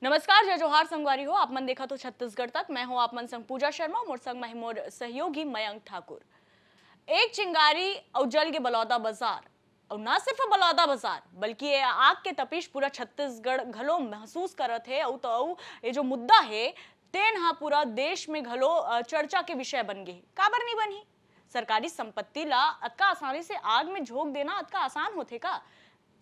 नमस्कार, जय जोहार संगवारी हो। आप मन देखा तो छत्तीसगढ़ तक। मैं हूं आप मन संग पूजा शर्मा, मोर संग में मोर सहयोगी मयंक ठाकुर। एक चिंगारी और जल के बलौदा बाजार, और ना सिर्फ बलौदा बाजार बल्कि ये आग के तपिश पूरा छत्तीसगढ़ घलो महसूस करत है। और तो ये जो मुद्दा है तेन हा पूरा देश में घलो चर्चा के विषय बन गए। काबर नहीं बनी? सरकारी संपत्ति ला अतका आसानी से आग में झोंक देना अतका आसान होथे का?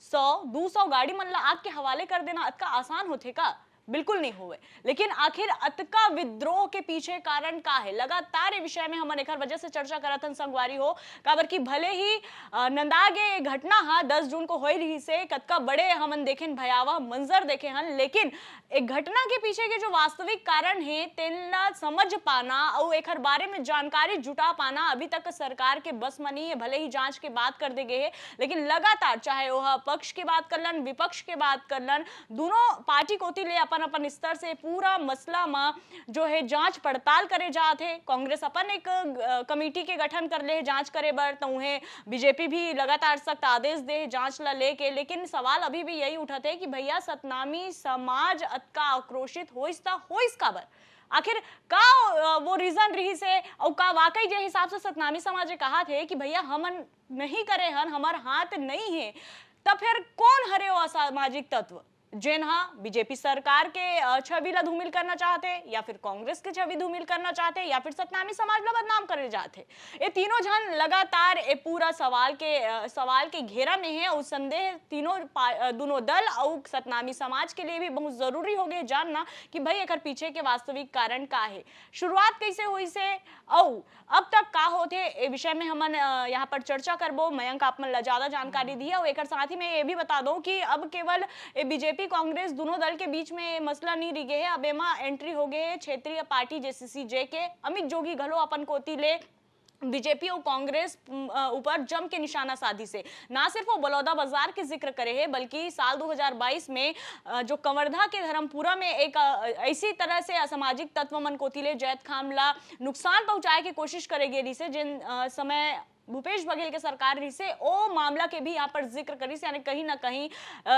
100-200 गाड़ी मन ला आग के हवाले कर देना अतका आसान होथे का? बिल्कुल नहीं हुए। लेकिन आखिर अतका विद्रोह के पीछे कारण का है? लगातार ये विषय में हमन एकर वजह से चर्चा करत हन संगवारी हो। काबर की भले ही नंदागे घटना हा 10 जून को होई रही से कतका बड़े हमन देखें भयावह मंजर देखे हन, लेकिन एक घटना के पीछे के जो वास्तविक कारण है तेनला समझ पाना और एकर बारे में जानकारी जुटा पाना अभी तक सरकार के बस में नहीं है। भले ही जांच के बात कर दे गए है, लेकिन लगातार चाहे वह पक्ष की बात कर लन, विपक्ष के बात कर लन, दोनों पार्टी कोती ले अपन अपन स्तर से पूरा मसला में जो है जांच पड़ताल करे जात है। कांग्रेस अपन एक कमेटी के गठन कर ले जांच करे बर, तो उन्हें बीजेपी भी लगातार सख्त आदेश दे जांच ला लेके। लेकिन सवाल अभी भी यही उठते है कि भैया सतनामी समाज अतका आक्रोशित होइस काबर? आखिर का वो रीजन रही से और का वाकई जे हिसाब से सतनामी समाज कहा थे कि भैया हमन नहीं करे हन, हमार हाथ नहीं है, तब फिर कौन हरे वो असामाजिक तत्व जेन हा बीजेपी सरकार के छवि ला धूमिल करना चाहते, या फिर कांग्रेस के छवि धूमिल करना चाहते, या फिर सतनामी समाज ला बदनाम करे जाते? ये तीनों जन लगातार ये पूरा सवाल के घेरा में है। और संदेह दोनों दल और सतनामी समाज के लिए भी बहुत जरूरी हो गए जानना कि भाई एकर पीछे के वास्तविक कारण का है, शुरुआत कैसे हुई से और अब तक का होते। ये विषय में हमन यहाँ पर चर्चा करबो। मयंक आप मन ला ज्यादा जानकारी दी है और एकर साथ ही मैं ये भी बता दूं कि अब केवल बीजेपी कांग्रेस दोनों दल के बीच में मसला नहीं रह गए है। अब एमा एंट्री हो गए क्षेत्रीय पार्टी जेसीसीजे के अमित जोगी घलो अपन कोती ले बीजेपी और कांग्रेस ऊपर जम के निशाना साधी से ना सिर्फ वो बलौदा बाजार के जिक्र करे है, बल्कि साल 2022 में जो कवर्धा के धर्मपुरा में एक ऐसी तरह से असामाजिक तत्व मन कोतिले जैत खामला नुकसान पहुंचाए की कोशिश करेगी रही से जिन समय भूपेश बघेल के सरकार रही से ओ मामला के भी यहाँ पर जिक्र करी से, यानी कहीं ना कहीं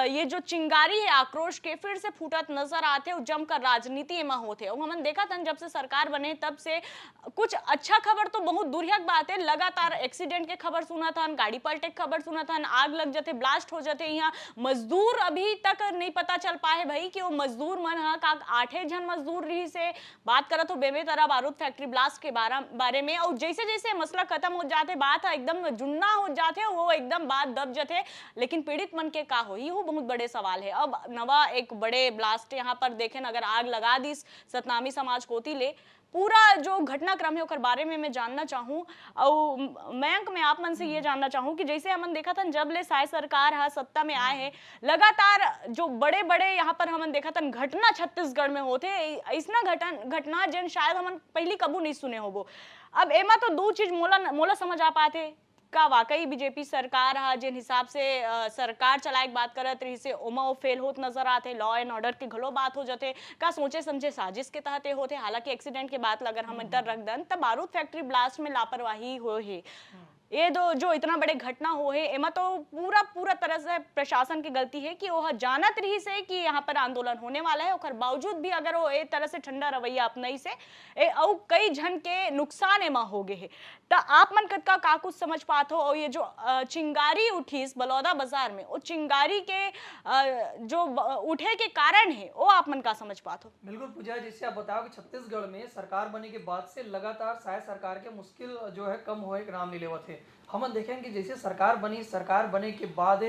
ये जो चिंगारी है आक्रोश के फिर से फूटत नजर आते और जमकर राजनीति में होते। और हमने देखा था जब से सरकार बने तब से कुछ अच्छा खबर तो बहुत दुर्भाग्य बात है। लगातार एक्सीडेंट के खबर सुना था, गाड़ी पलटे के खबर सुना था, आग लग जाते, ब्लास्ट हो जाते। यहाँ मजदूर अभी तक नहीं पता चल पाए भाई कि वो मजदूर मन हा का 8 जन मजदूर रही से बात करा तो बेमेतरा बारूद फैक्ट्री ब्लास्ट के बारे में। और जैसे जैसे मसला खत्म हो जाते बात एकदम जुन्ना हो जाते, वो एकदम बात दब जाते, लेकिन पीड़ित मन के का हो ही वो बहुत बड़े सवाल है। अब नवा एक बड़े ब्लास्ट यहाँ पर देखें, अगर आग लगा दी सतनामी समाज कोती ले, पूरा जो घटनाक्रम है उसके बारे में मैं जानना चाहूं। और मयंक मैं आप मन से ये जानना चाहूं कि जैसे हमन देखा था जब ले साय सरकार हा सत्ता में आए हैं, लगातार जो बड़े बड़े यहाँ पर हमन देखा था घटना छत्तीसगढ़ में होते, ऐसा घटना जिन शायद हमन पहली कबू नहीं सुने होबो। अब एमा तो दो चीज मोला समझ आ पाते का वाकई बीजेपी सरकार हा जिन हिसाब से सरकार चलाए बात करत रही से ओमा वो फेल होत नजर आते, लॉ एंड ऑर्डर के घलो बात हो जाते, का सोचे समझे साजिश के तहत होते। हालांकि एक्सीडेंट के बात अगर हम इधर रख दन तब बारूद फैक्ट्री ब्लास्ट में लापरवाही हो है। ये जो इतना बड़े घटना हो है एमा तो पूरा तरह से प्रशासन की गलती है कि वह जानत रही से कि यहाँ पर आंदोलन होने वाला है, और बावजूद भी अगर वो एक तरह से ठंडा रवैया अपनाई से और कई जन के नुकसान एमा हो गए है। तो आप मन कतका का कुछ समझ पात हो? और ये जो चिंगारी उठी इस बलौदा बाजार में, वो चिंगारी के जो उठे के कारण है वो आप मन का समझ पात हो? बिल्कुल पूजा, जैसे आप बताओ कि छत्तीसगढ़ में सरकार बने के बाद से लगातार शायद सरकार के मुश्किल जो है कम होए के नाम नहीं लेवत है। हम देखेंगे जैसे सरकार बने के बाद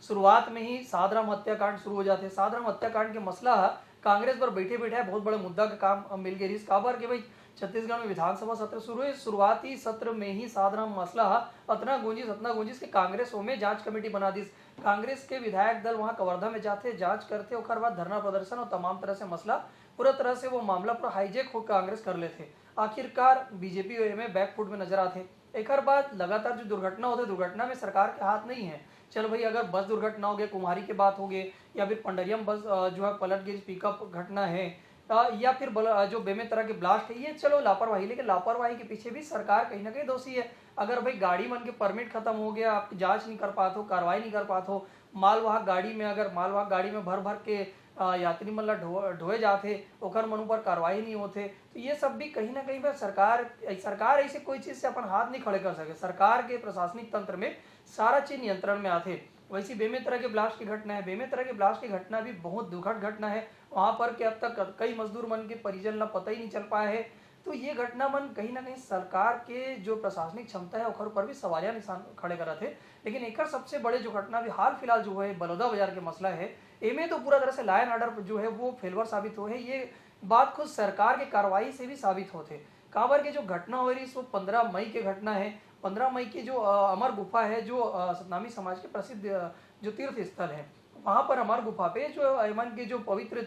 शुरुआत में ही सादराम हत्याकांड शुरू हो जाते हैं। सादराम हत्याकांड के मसला कांग्रेस पर बैठे बैठे बहुत बड़े मुद्दा का काम मिल गया। इस काबर के भाई छत्तीसगढ़ में विधानसभा सत्र शुरू है, शुरुआती सत्र में ही सादराम मसला अतना गुंजिस कि कांग्रेस में जांच कमेटी बना दी। कांग्रेस के विधायक दल वहां कवर्धा में जाते, जांच करते, और बाद धरना प्रदर्शन और तमाम तरह से मसला पूरा तरह से वो मामला पूरा हाईजेक हो कांग्रेस कर लेते। आखिरकार बीजेपी में बैकफुट में नजर आते। एक बाद लगातार जो दुर्घटना होती है, दुर्घटना में सरकार के हाथ नहीं है। चल भाई अगर बस दुर्घटना हो गई, कुम्हारी की बात हो गई, या फिर पंडरियम बस जो है पलट गई, पिकअप घटना है, या फिर जो बेमेतरा के ब्लास्ट है, ये चलो लापरवाही, लेकिन लापरवाही के पीछे भी सरकार कहीं ना कहीं दोषी है। अगर भाई गाड़ी मन के परमिट खत्म हो गया, आप जांच नहीं कर पाते हो, कार्रवाई नहीं कर पाते हो, मालवाहक गाड़ी में अगर मालवाहक गाड़ी में भर भर के यात्री मन ला ढोए जाते ओकर मन ऊपर कार्रवाई नहीं होते। तो ये सब भी कहीं ना कहीं पर सरकार ऐसे कोई चीज से अपन हाथ नहीं खड़े कर सके। सरकार के प्रशासनिक तंत्र में सारा चीज नियंत्रण में आते। वैसी बेमेतरा के ब्लास्ट की घटना है, बेमेतरा के ब्लास्ट की घटना भी बहुत दुखद घटना है। वहां पर के अब तक कई मजदूर मन के परिजन ला पता ही नहीं चल पाया है। तो ये घटना मन कहीं ना कहीं सरकार के जो प्रशासनिक क्षमता है ओकर ऊपर भी सवालिया निशान खड़े करत है। लेकिन एक सबसे बड़े जो घटना भी हाल फिलहाल जो है बलौदा बाजार के मसला है, एमे तो पूरा तरह से लॉ एंड ऑर्डर जो है वो फेलवर साबित हो है। ये बात खुद सरकार के कार्रवाई से भी साबित होते। काबर के जो घटना हो रही वो 15 मई के घटना है। 15 मई की जो अमर गुफा है, जो सतनामी समाज के प्रसिद्ध जो तीर्थ स्थल है, वहां पर अमर गुफा पे जो अयमन के जो पवित्र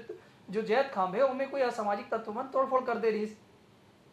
जो जैत खांब है उनमें कोई असामाजिक तत्व मन तोड़फोड़ कर दे रही।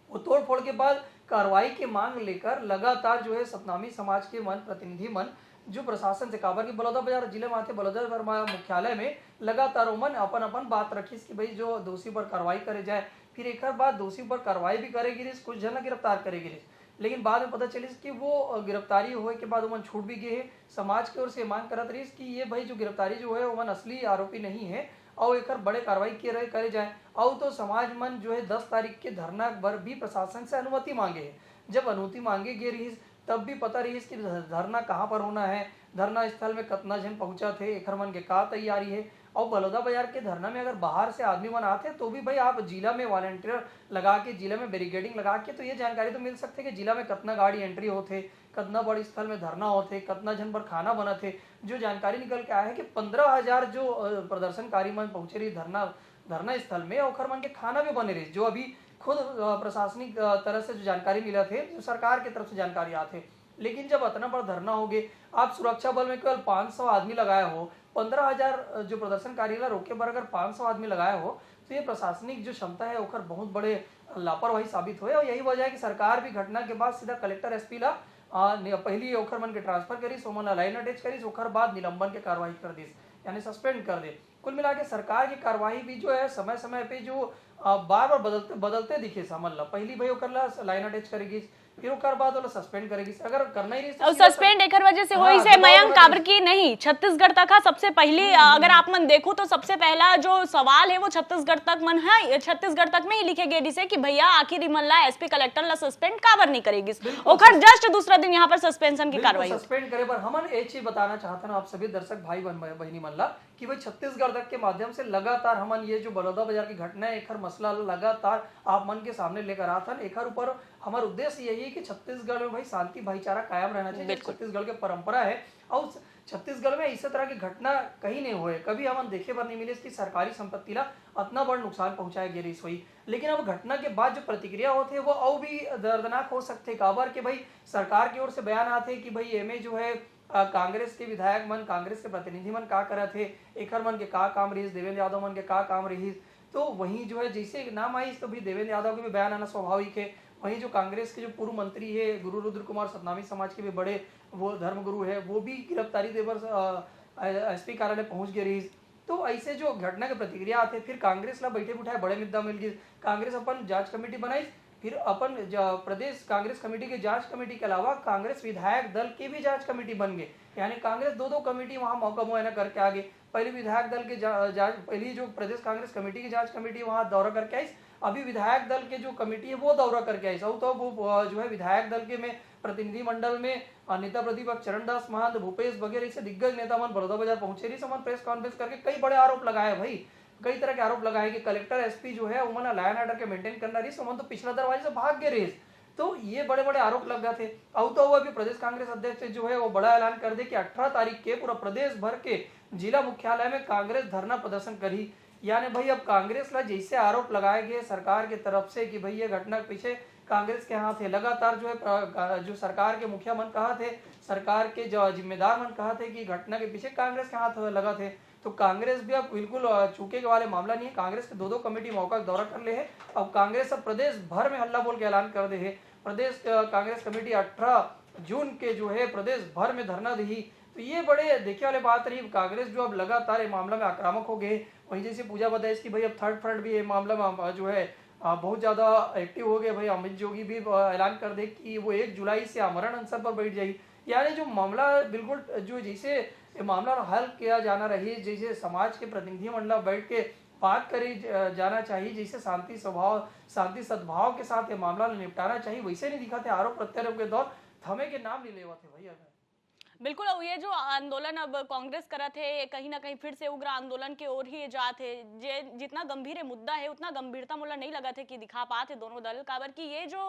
वो तोड़फोड़ के बाद कार्रवाई की मांग लेकर लगातार जो है सतनामी समाज के प्रतिनिधि मन जो प्रशासन से काबर की बलौदा बाजार जिले में आते, बलौदा बाजार मुख्यालय में लगातार उमन अपन अपन बात रखी कि भाई जो दोषी पर कार्रवाई करे जाए। फिर एक बाद दोषी पर कार्रवाई भी करेगी, कुछ जन गिरफ्तार करेगी। लेकिन बाद में पता चली कि वो गिरफ्तारी होने के बाद उमन छूट भी गए है। समाज की ओर से मांग करत रही कि ये भाई जो गिरफ्तारी जो है उमन असली आरोपी नहीं है और एक बड़े कार्रवाई करे जाए। और तो समाज मन जो है 10 तारीख के धरना पर भी प्रशासन से अनुमति मांगे है। जब अनुमति मांगे गए रही तब भी पता रही कि धरना कहाँ पर होना है, धरना स्थल में कितना जन पहुंचा थे, एक मन के का तैयारी है। और बलौदा बाजार के धरना में अगर बाहर से आदमी मन आते तो भी भाई आप जिला में वॉलंटियर लगा के, जिला में बैरिकेडिंग लगा के तो ये जानकारी तो मिल सकते कि जिला में कितना गाड़ी एंट्री होते, कितना बड़ी स्थल में धरना होते, कितना जन पर खाना बना थे। जो जानकारी निकल के आया है कि 15,000 जो प्रदर्शनकारी मन पहुंचे रही धरना स्थल में और मन के खाना भी बने रही। जो अभी खुद प्रशासनिक तरह से जो जानकारी मिला थे, जो सरकार की तरफ से जानकारी आते। लेकिन जब इतना बड़ा धरना हो गए, आप सुरक्षा बल में केवल 500 आदमी लगाया हो, 15,000 जो प्रदर्शनकारी ला रोके पर अगर 500 आदमी लगाया हो तो ये प्रशासनिक जो क्षमता है ओकर बहुत बड़े लापरवाही साबित हुए। और यही वजह है कि सरकार भी घटना के बाद सीधा कलेक्टर एसपी ला पहली ओखर मन के ट्रांसफर करी, सोमन लाइन अटैच करी, ओखर बाद निलंबन के कार्रवाई कर दी, यानी सस्पेंड कर दे। कुल मिला के सरकार की कार्रवाई भी जो है समय समय पे जो बार बार बदलते दिखे। समझ ला पहली भाई ओकर ला लाइन अटैच करेगी, फिर ओकर बाद वाला सस्पेंड करेगी। अगर करना ही नहीं और सस्पेंड एक वजह से होई से मयंक काबर की नहीं छत्तीसगढ़ तक का सबसे पहली अगर आप मन देखो तो सबसे पहला जो सवाल है वो छत्तीसगढ़ तक मन है, छत्तीसगढ़ तक में ही लिखे गए जिसे कि भैया आखिर मन ला एसपी कलेक्टर ला सस्पेंड काबर नहीं करेगी। ओकर जस्ट दूसरा दिन यहाँ पर सस्पेंशन की कार्रवाई सस्पेंड करे पर हमन एक चीज बताना चाहते हैं आप सभी दर्शक भाई बहनी मन ला कि भाई छत्तीसगढ़ तक के माध्यम से लगातार हमन ये जो बलौदा बाजार की घटना है एक मसला लगातार आप मन के सामने लेकर आता है। एक ऊपर हमारा उद्देश्य यही है कि छत्तीसगढ़ में भाई शांति भाईचारा कायम रहना चाहिए। छत्तीसगढ़ की परंपरा है और छत्तीसगढ़ में इस तरह की घटना कहीं नहीं हुए, कभी हम देखे पर नहीं मिले कि सरकारी संपत्ति ला इतना बड़ा नुकसान पहुंचाया गया रही हुई। लेकिन अब घटना के बाद जो प्रतिक्रिया होती है वो और भी दर्दनाक हो सकते। काबर के भाई सरकार की ओर से बयान आते कि भाई एमे जो है कांग्रेस के विधायक मन, कांग्रेस के प्रतिनिधि मन का करे थे, एक मन के का काम रही, देवेंद्र यादव मन के का काम रही। तो वहीं जो है जैसे नाम आई तो भी देवेंद्र यादव के भी बयान आना स्वाभाविक है। वहीं जो कांग्रेस के जो पूर्व मंत्री है गुरु रुद्र कुमार सतनामी समाज के भी बड़े वो धर्मगुरु है, वो भी गिरफ्तारी देवर एसपी कार्यालय पहुंच गए रही। तो ऐसे जो घटना के प्रतिक्रिया आते फिर कांग्रेस ला बैठे बिठाए बड़े मुद्दा मिल गई। कांग्रेस अपन जांच कमेटी बनाई, फिर अपन प्रदेश कांग्रेस कमेटी के जांच कमेटी के अलावा कांग्रेस विधायक दल की भी जांच कमेटी बन गई। यानी कांग्रेस दो कमेटी वहां मौका मुआयना करके आगे। पहले विधायक दल के जांच, पहली जो प्रदेश कांग्रेस कमेटी की जांच कमेटी वहां दौरा करके आई, अभी विधायक दल के जो कमेटी है वो दौरा करके आई। तो वो जो है विधायक दल के में प्रतिनिधि मंडल में नेता प्रतिपक्ष चरणदास महंत, भूपेश वगैरह से दिग्गज नेता मन बलौदा बाजार पहुंचे रही। समन प्रेस कॉन्फ्रेंस करके कई बड़े आरोप लगाए भाई, कई तरह के आरोप लगाए कि कलेक्टर एसपी जो है उमन लाइन ऑर्डर के मेंटेन करना रही, समन तो पिछला दरवाजे से भाग गए रही। तो ये बड़े बड़े आरोप लग गए थे। अब तो अभी प्रदेश कांग्रेस अध्यक्ष जो है वो बड़ा ऐलान कर दे कि 18 तारीख के पूरा प्रदेश भर के जिला मुख्यालय में कांग्रेस धरना प्रदर्शन करी। यानी भाई अब कांग्रेस ला जैसे आरोप लगाए गए सरकार की तरफ से कि भाई ये घटना के पीछे कांग्रेस के हाथ है, लगातार जो है जो सरकार के मुखिया मन कहा थे, सरकार के जो जिम्मेदार मन कहा थे कि घटना के पीछे कांग्रेस के हाथ लगा थे। तो कांग्रेस भी अब बिल्कुल चूके के वाले मामला नहीं है। कांग्रेस के दो कमेटी मौका का दौरा कर ले है। अब कांग्रेस अब प्रदेश भर में हल्ला बोल के ऐलान कर दे है। प्रदेश कांग्रेस कमेटी 18 जून के जो है प्रदेश भर में धरना दी। तो ये बड़े देखे वाले बात रही। कांग्रेस जो अब लगातार ये मामला में आक्रामक हो गए। वहीं जैसे पूजा बताई कि भाई अब थर्ड फ्रंट भी ये मामला में जो है बहुत ज्यादा एक्टिव हो गए। भाई अमित जोगी भी ऐलान कर दे कि वो 1 जुलाई से आमरण अनशन पर बैठ जाएगी। यानी जो मामला बिल्कुल जो जैसे ये मामला हल किया जाना रही, जैसे समाज के प्रतिनिधि मंडल बैठ के बात करी जाना चाहिए, जैसे शांति सद्भाव के साथ ये मामला निपटाना चाहिए, वैसे नहीं दिखा थे। आरोप प्रत्यारोप के दौर थमे के नाम नहीं लेवा थे भैया। बिल्कुल, और ये जो आंदोलन अब कांग्रेस करा थे, ये कहीं ना कहीं फिर से उग्र आंदोलन की ओर ही जा थे। जे जितना गंभीर है मुद्दा है, उतना गंभीरता मुला नहीं लगा थे कि दिखा पाते दोनों दल काबर कि ये जो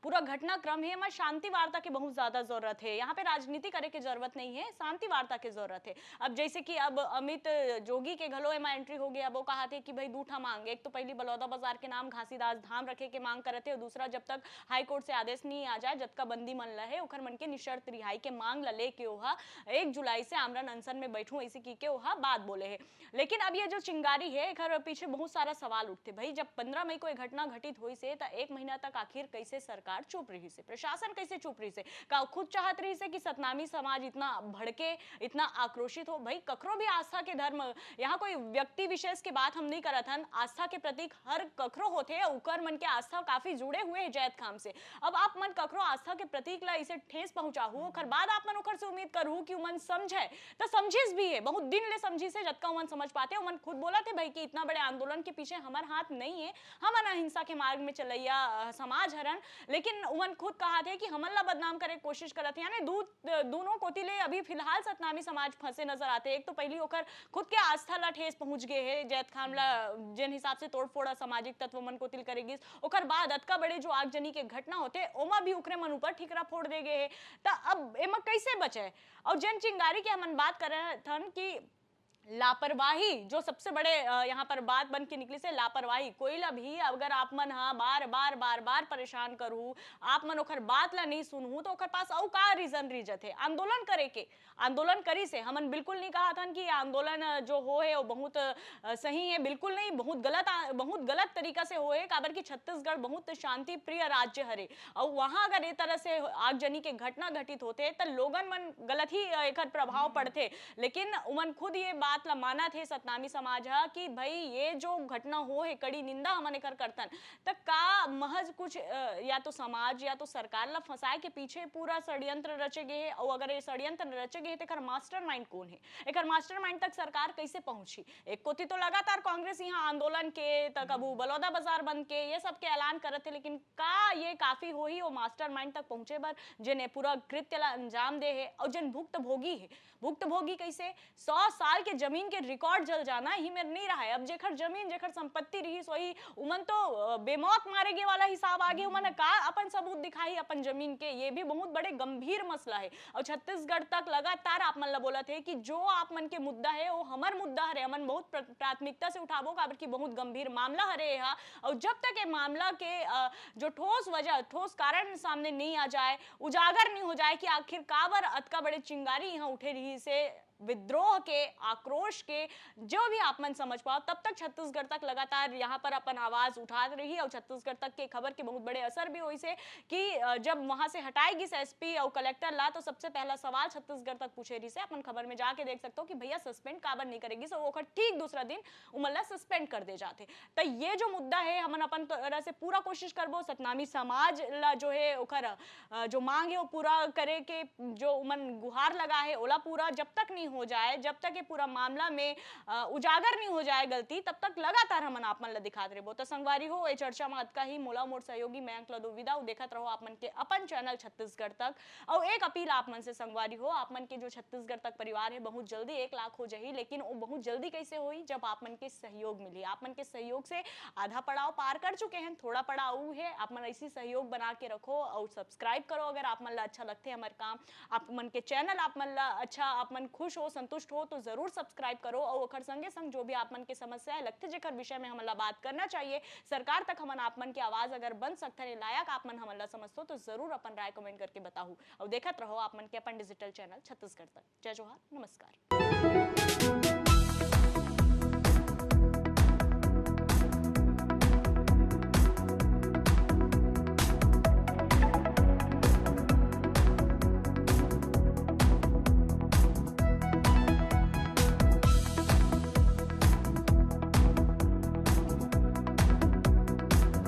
पूरा घटनाक्रम है, हमारे शांति वार्ता की बहुत ज्यादा जरूरत है। यहाँ पे राजनीति करे की जरूरत नहीं है, शांति वार्ता की जरूरत है। अब जैसे कि अब अमित जोगी के घलो में एंट्री हो गया, अब वो कहा थे कि भाई दूठा मांग, एक तो पहली बलौदा बाजार के नाम घासीदास धाम रखे के मांग करे थे, और दूसरा जब तक हाई कोर्ट से आदेश नहीं आ जाए, जब का बंदी मन रहे उखर मन के निशर्त रिहाई के मांग ले के ओहा 1 जुलाई से आमरण अनशन में बैठूं ऐसी की के वहां बात बोले है। लेकिन अब ये जो चिंगारी है, घर पीछे बहुत सारा सवाल उठते। भाई जब 15 मई को एक घटना घटित हुई से तो 1 महीना तक आखिर कैसे सरकार चुप रही से, प्रशासन कैसे चुप रही से, का खुद चाहत रही से कि सतनामी समाज इतना भड़के, इतना आक्रोशित हो। भाई ककरो भी आस्था के धर्म, यहाँ कोई व्यक्ति विशेष की बात हम नहीं करत हन, आस्था के प्रतीक हर ककरो होते, उकर मन के आस्था काफी जुड़े हुए हैं जैत खाम से। अब आप मन ककरो आस्था के प्रतीक ला इसे ठेस पहुंचाहू, ओकर बाद आप मन ओकर से उम्मीद करू कि उमन समझे, तो समझिस भी है, बहुत दिन ले समझी से जतका उमन समझ पाते। उमन खुद बोला थे भाई कि इतना बड़े आंदोलन के पीछे हमार हाथ नहीं है, हमन अहिंसा के मार्ग में चलैया समाज हरन। लेकिन उमन खुद कहा थे कि हमन ला बदनाम करे कोशिश करत है, यानी दोनों कोतिले अभी फिलहाल सतनामी समाज फंसे नजर आते। एक तो पहली होकर खुद के आस्था ला ठेस पहुंच गए है, जैत खान ला जिन हिसाब से तोड़फोड़ा सामाजिक तत्व मन कोतिल करेगी, ओकर बाद अतका बड़े जो आगजनी के घटना होते ओमा भी उकरे मन ऊपर ठिकरा फोड़ दे गए है। तो अब एमा कैसे बचे। और जन चिंगारी की हम बात कर रहे थे कि लापरवाही जो सबसे बड़े यहाँ पर बात बन के निकली से लापरवाही, कोई ला भी अगर आप मन हाँ बार परेशान करू, आप मन ओकर बात ला नहीं सुनू, तो ओकर पास औ का रीजन रीजत है आंदोलन करे के। आंदोलन करी से हमन बिल्कुल नहीं कहा था कि आंदोलन जो हो है वो बहुत सही है, बिल्कुल नहीं, बहुत गलत तरीका से हो है। काबर की छत्तीसगढ़ बहुत शांति प्रिय राज्य हरे, और वहां अगर ये तरह से आगजनी के घटना घटित होते तो लोगन मन गलत ही एक प्रभाव पड़ते। लेकिन उमन खुद ये बात ला माना थे सतनामी समाज कि भाई ये जो घटना हो है कड़ी निंदा हमन एकर करतन, तक का महज कुछ या तो समाज या तो सरकार ला फंसाए के पीछे पूरा षड्यंत्र रचे गए। और अगर ये षड्यंत्र रचे गए तो एकर मास्टरमाइंड कौन है, एकर मास्टरमाइंड तक सरकार कैसे पहुंची। एक कोती तो लगातार कांग्रेस यहाँ आंदोलन के तक अब बलौदा बाजार बंद के ये सब के ऐलान करत थे, लेकिन का ये काफी हो ही वो मास्टरमाइंड तक पहुंचे बर जिन्हें पूरा कृत्य ला अंजाम दे है। और जिन भुक्तभोगी है, भुक्तभोगी कैसे 100 साल के जमीन के रिकॉर्ड जल जाना ही में नहीं रहा है। अब जेखर जमीन जेखर संपत्ति रही सोई उमन तो बेमौत मारे गे वाला हिसाब आगे, उमन का अपन सबूत दिखाई अपन जमीन के, ये भी बहुत बड़े गंभीर मसला है। और छत्तीसगढ़ तक लगातार आप मन ला बोला थे कि जो आप मन के मुद्दा है वो हमार मुद्दा हरे, हमन बहुत प्राथमिकता से उठाबो काबर की बहुत गंभीर मामला हरे है। और जब तक ये मामला के जो ठोस वजह ठोस कारण सामने नहीं आ जाए, उजागर नहीं हो जाए कि आखिर काबर अतका बड़े चिंगारी यहाँ उठे रही से विद्रोह के, आक्रोश के, जो भी आप मन समझ पाओ, तब तक छत्तीसगढ़ तक लगातार यहाँ पर अपन आवाज उठा रही। और छत्तीसगढ़ तक के खबर के बहुत बड़े असर भी हुई से कि जब वहां से हटाएगी एसपी और कलेक्टर ला, तो सबसे पहला सवाल छत्तीसगढ़ तक पूछे रही से। अपन खबर में जाके देख सकते हो कि भैया सस्पेंड काबर नहीं करेगी, सो वो ठीक दूसरा दिन उमल्ला सस्पेंड कर दे जाते। तो ये जो मुद्दा है हमन अपन तरह से पूरा कोशिश करबो सतनामी समाज ला जो है ओकर जो मांग है वो पूरा करे के, जो उमन गुहार लगा है ओला पूरा जब तक नहीं हो जाए, जब तक ये पूरा मामला में उजागर नहीं हो जाए गलती, तब तक लगातार हमन आप मन ला दिखाते रहो। तो संगवारी हो ये चर्चा में अतका ही, मोला मोर सहयोगी मयंक लदुविदा देखत रहो आप मन के अपन चैनल छत्तीसगढ़ तक। और एक अपील आप मन से संगवारी हो, आप मन के जो छत्तीसगढ़ तक परिवार है बहुत जल्दी 1 लाख हो जाही, लेकिन वो बहुत जल्दी कैसे होई, जब आप मन के सहयोग मिली। आप मन के सहयोग से आधा पड़ाव पार कर चुके हैं, थोड़ा पड़ाव है, आप मन ऐसी सहयोग बना के रखो और सब्सक्राइब करो अगर आप मन ला अच्छा लगते हैं हमारे काम, आप मन के चैनल आप मन ला अच्छा, आप मन खुश हो संतुष्ट हो तो जरूर सब्सक्राइब करो। और ओकर संगे संग जो भी आप मन के समस्या है लगते जेकर विषय में हमन ला बात करना चाहिए, सरकार तक हमन आप मन की आवाज अगर बन सकते हैं लायक आप मन हमन ला समझते हो तो जरूर अपन राय कमेंट करके बताओ। और देखत रहो आप मन के अपन डिजिटल चैनल छत्तीसगढ़ तक। जय जोहार, नमस्कार।